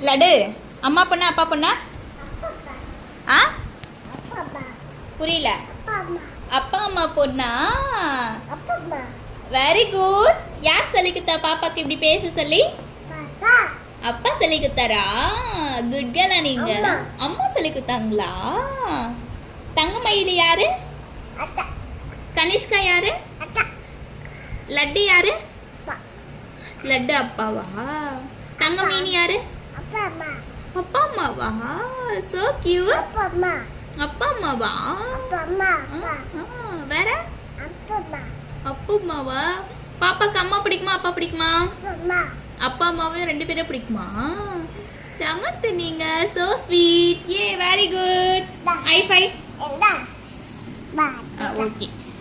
லட்டு அம்மா பொண்ணா அப்பா பொண்ணா? ஆ புரியல. அப்பா அம்மா பொண்ணா? Very good. யார் சொல்லி கொடுத்தா பாப்பாக்கு இப்படி பேச சொல்லி? அப்பா சொல்லி கொடுத்தாரா? குட் கேர்லா நீங்க. அம்மா சொல்லி கொடுத்தாங்களா? தங்கமயில் யாரு? கனிஷ்கா யாரு? லட்டு யாரு? லட்டு அப்பாவா? தங்கமீனி யாரு? அப்பா அம்மாவா? So cute. அப்பா அம்மாவா? வேற? அப்பா அம்மாவா? பாப்பாக்கு அம்மா பிடிக்குமா அப்பா பிடிக்குமா? அப்பா அம்மாவும் ரெண்டு பேரும் பிடிக்குமா? சமத்து நீங்க. So sweet. A very good. High five. Okay.